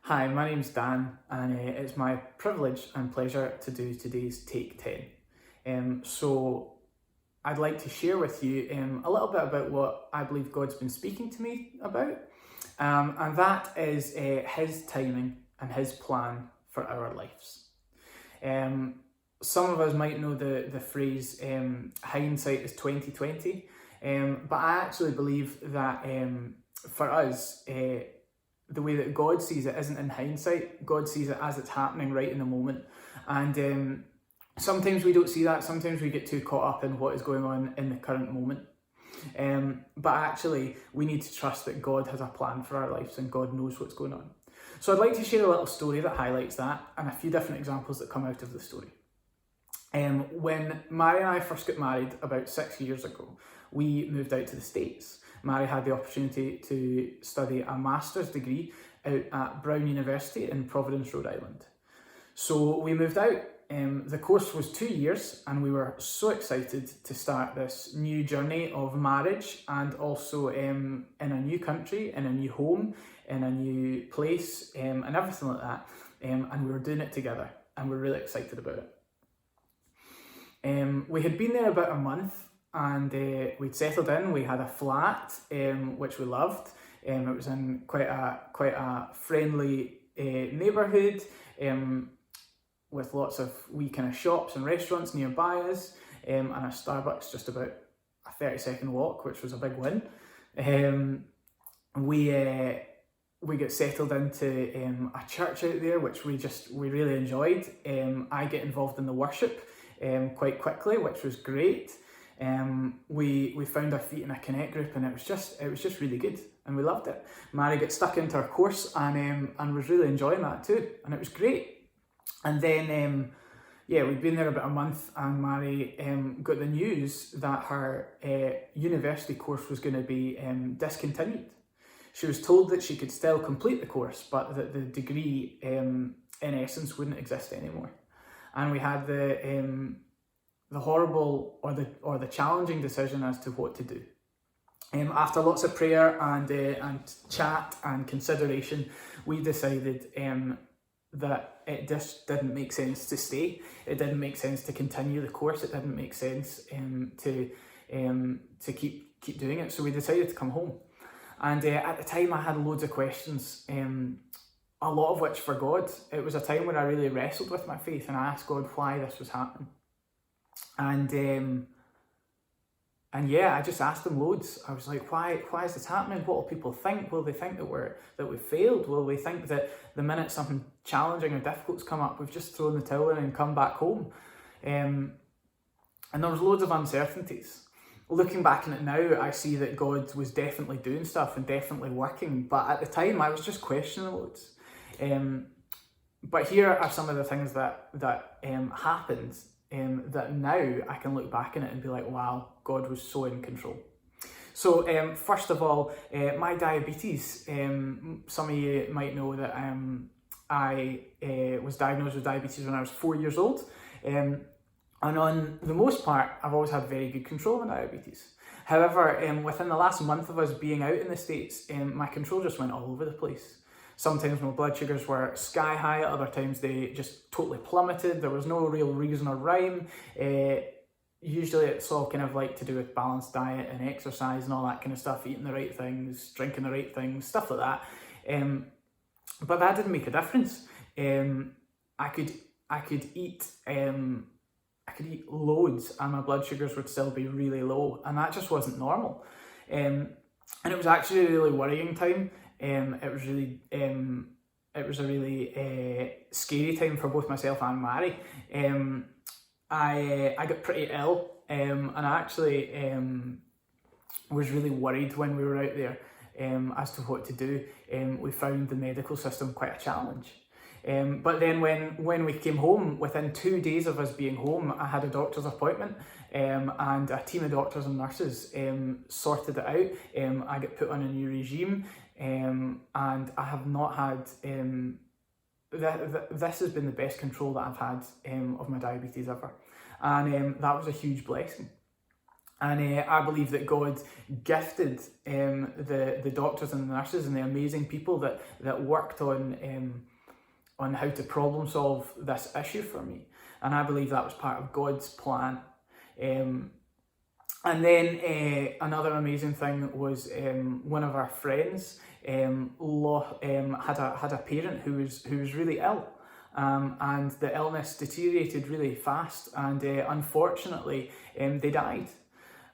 Hi, my name's Dan, and it's my privilege and pleasure to do today's Take 10. So, I'd like to share with you a little bit about what I believe God's been speaking to me about, and that is His timing and His plan for our lives. Some of us might know the phrase hindsight is 2020, but I actually believe that for us, the way that God sees it isn't in hindsight. God sees it as it's happening right in the moment. And sometimes we don't see that. Sometimes we get too caught up in what is going on in the current moment. But actually, we need to trust that God has a plan for our lives and God knows what's going on. So I'd like to share a little story that highlights that and a few different examples that come out of the story. When Mary and I first got married about 6 years ago, we moved out to the States. Mary had the opportunity to study a master's degree out at Brown University in Providence, Rhode Island. So we moved out. The course was 2 years and we were so excited to start this new journey of marriage and also in a new country, in a new home, in a new place and everything like that. And we were doing it together and we're really excited about it. We had been there about a month and we'd settled in. We had a flat which we loved. It was in quite a friendly neighbourhood with lots of wee kind of shops and restaurants nearby us, and a Starbucks just about a 30-second walk, which was a big win. We got settled into a church out there, which we really enjoyed. I get involved in the worship quite quickly, which was great. We found our feet in a connect group, and it was just really good, and we loved it. Mary got stuck into our course and was really enjoying that too, and it was great. And then we'd been there about a month, and Mary got the news that her university course was going to be discontinued. She was told that she could still complete the course, but that the degree in essence wouldn't exist anymore. And we had the horrible or the challenging decision as to what to do. After lots of prayer and chat and consideration, we decided that it just didn't make sense to stay. It didn't make sense to continue the course. It didn't make sense to keep doing it. So we decided to come home. And at the time, I had loads of questions. A lot of which for God. It was a time when I really wrestled with my faith and I asked God why this was happening. And I just asked him loads. I was like, why is this happening? What will people think? Will they think that we failed? Will they think that the minute something challenging or difficult's come up, we've just thrown the towel in and come back home? And there was loads of uncertainties. Looking back on it now, I see that God was definitely doing stuff and definitely working, but at the time I was just questioning loads. But here are some of the things that happened that now I can look back on it and be like, wow, God was so in control. So first of all, my diabetes. Some of you might know that I was diagnosed with diabetes when I was 4 years old. And on the most part, I've always had very good control of my diabetes. However, within the last month of us being out in the States, my control just went all over the place. Sometimes my blood sugars were sky high, other times they just totally plummeted. There was no real reason or rhyme. Usually it's all kind of like to do with balanced diet and exercise and all that kind of stuff, eating the right things, drinking the right things, stuff like that. But that didn't make a difference. I could eat loads and my blood sugars would still be really low, and that just wasn't normal. And it was actually a really worrying time. It was a really scary time for both myself and Mary. I got pretty ill, and I actually was really worried when we were out there as to what to do. We found the medical system quite a challenge. But then when we came home, within 2 days of us being home, I had a doctor's appointment, and a team of doctors and nurses sorted it out. I got put on a new regime, and I have not had, this has been the best control that I've had of my diabetes ever. And that was a huge blessing. And I believe that God gifted the doctors and the nurses and the amazing people that worked on how to problem solve this issue for me. And I believe that was part of God's plan. And then another amazing thing was one of our friends had a parent who was really ill, and the illness deteriorated really fast, and unfortunately they died.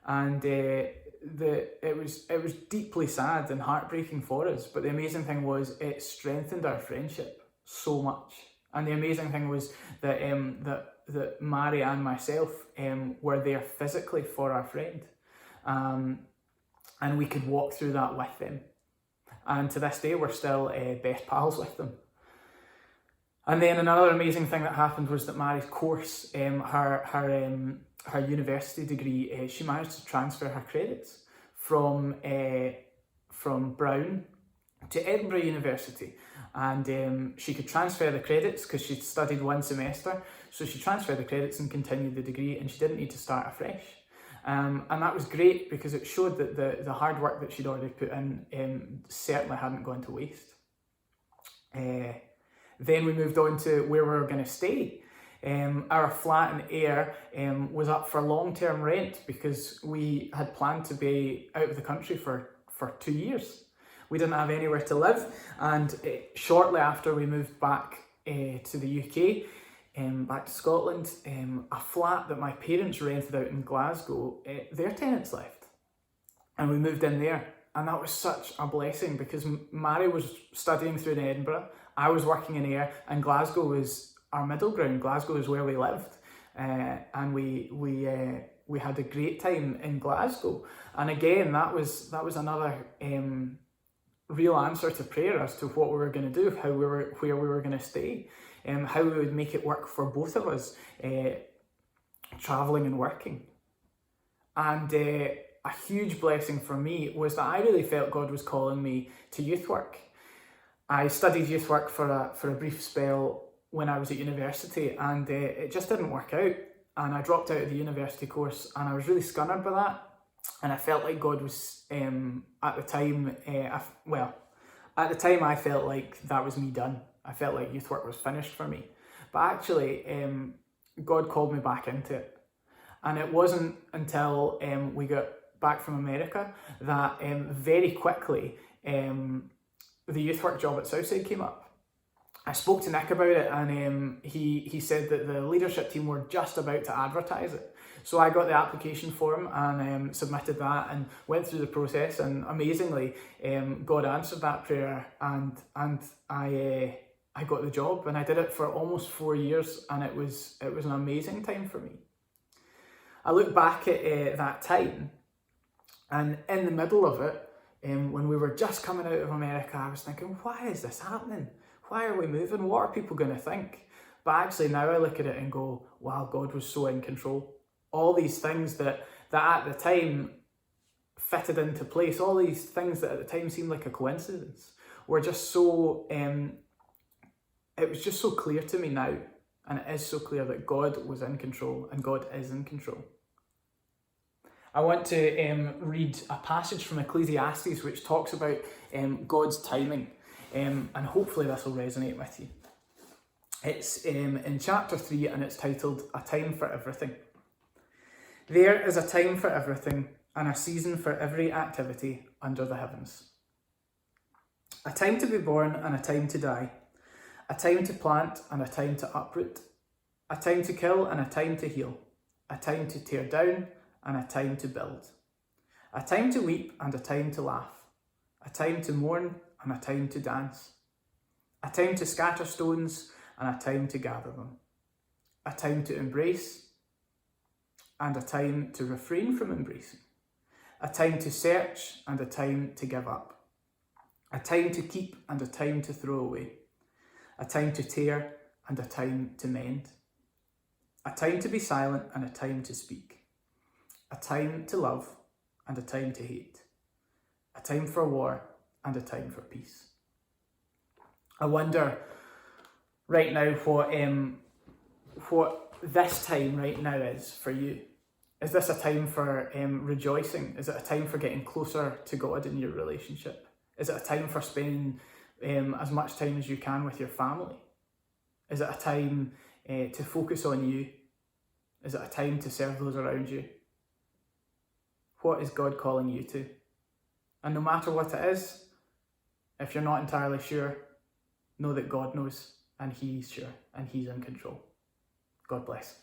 And it was deeply sad and heartbreaking for us. But the amazing thing was it strengthened our friendship so much. And the amazing thing was that that Mary and myself were there physically for our friend, and we could walk through that with them. And to this day, we're still best pals with them. And then another amazing thing that happened was that Mary's course, her university degree, she managed to transfer her credits from Brown to Edinburgh University. And she could transfer the credits because she'd studied one semester. So she transferred the credits and continued the degree, and she didn't need to start afresh. And that was great because it showed that the hard work that she'd already put in certainly hadn't gone to waste. Then we moved on to where we were going to stay. Our flat in Ayr was up for long-term rent because we had planned to be out of the country for 2 years. We didn't have anywhere to live, and shortly after we moved back to the UK, back to Scotland, a flat that my parents rented out in Glasgow, their tenants left, and we moved in there. And that was such a blessing because Mary was studying through in Edinburgh, I was working in Ayr, and Glasgow was our middle ground. Glasgow is where we lived, and we had a great time in Glasgow. And again, that was another real answer to prayer as to what we were going to do, where we were going to stay, how we would make it work for both of us, travelling and working. And a huge blessing for me was that I really felt God was calling me to youth work. I studied youth work for a brief spell when I was at university, and it just didn't work out. And I dropped out of the university course, and I was really scunnered by that. And I felt like God was, at the time I felt like that was me done. I felt like youth work was finished for me. But actually, God called me back into it. And it wasn't until we got back from America that very quickly the youth work job at Southside came up. I spoke to Nick about it, and he said that the leadership team were just about to advertise it. So I got the application form and submitted that and went through the process, and amazingly God answered that prayer, and I got the job, and I did it for almost 4 years, and it was an amazing time for me. I look back at that time, and in the middle of it, when we were just coming out of America, I was thinking, why is this happening? Why are we moving? What are people going to think? But actually now I look at it and go, wow, God was so in control. All these things that at the time fitted into place, all these things that at the time seemed like a coincidence, were just so, it was just so clear to me now, and it is so clear that God was in control, and God is in control. I want to read a passage from Ecclesiastes which talks about God's timing, and hopefully this will resonate with you. It's in chapter 3, and it's titled, A Time for Everything. There is a time for everything, and a season for every activity under the heavens. A time to be born and a time to die, a time to plant and a time to uproot, a time to kill and a time to heal, a time to tear down and a time to build, a time to weep and a time to laugh, a time to mourn and a time to dance, a time to scatter stones and a time to gather them, a time to embrace and a time to refrain from embracing, a time to search and a time to give up, a time to keep and a time to throw away, a time to tear and a time to mend, a time to be silent and a time to speak, a time to love and a time to hate, a time for war and a time for peace. I wonder right now what this time right now is for you. Is this a time for rejoicing? Is it a time for getting closer to God in your relationship? Is it a time for spending as much time as you can with your family? Is it a time to focus on you? Is it a time to serve those around you? What is God calling you to? And no matter what it is, if you're not entirely sure, know that God knows, and He's sure, and He's in control. God bless.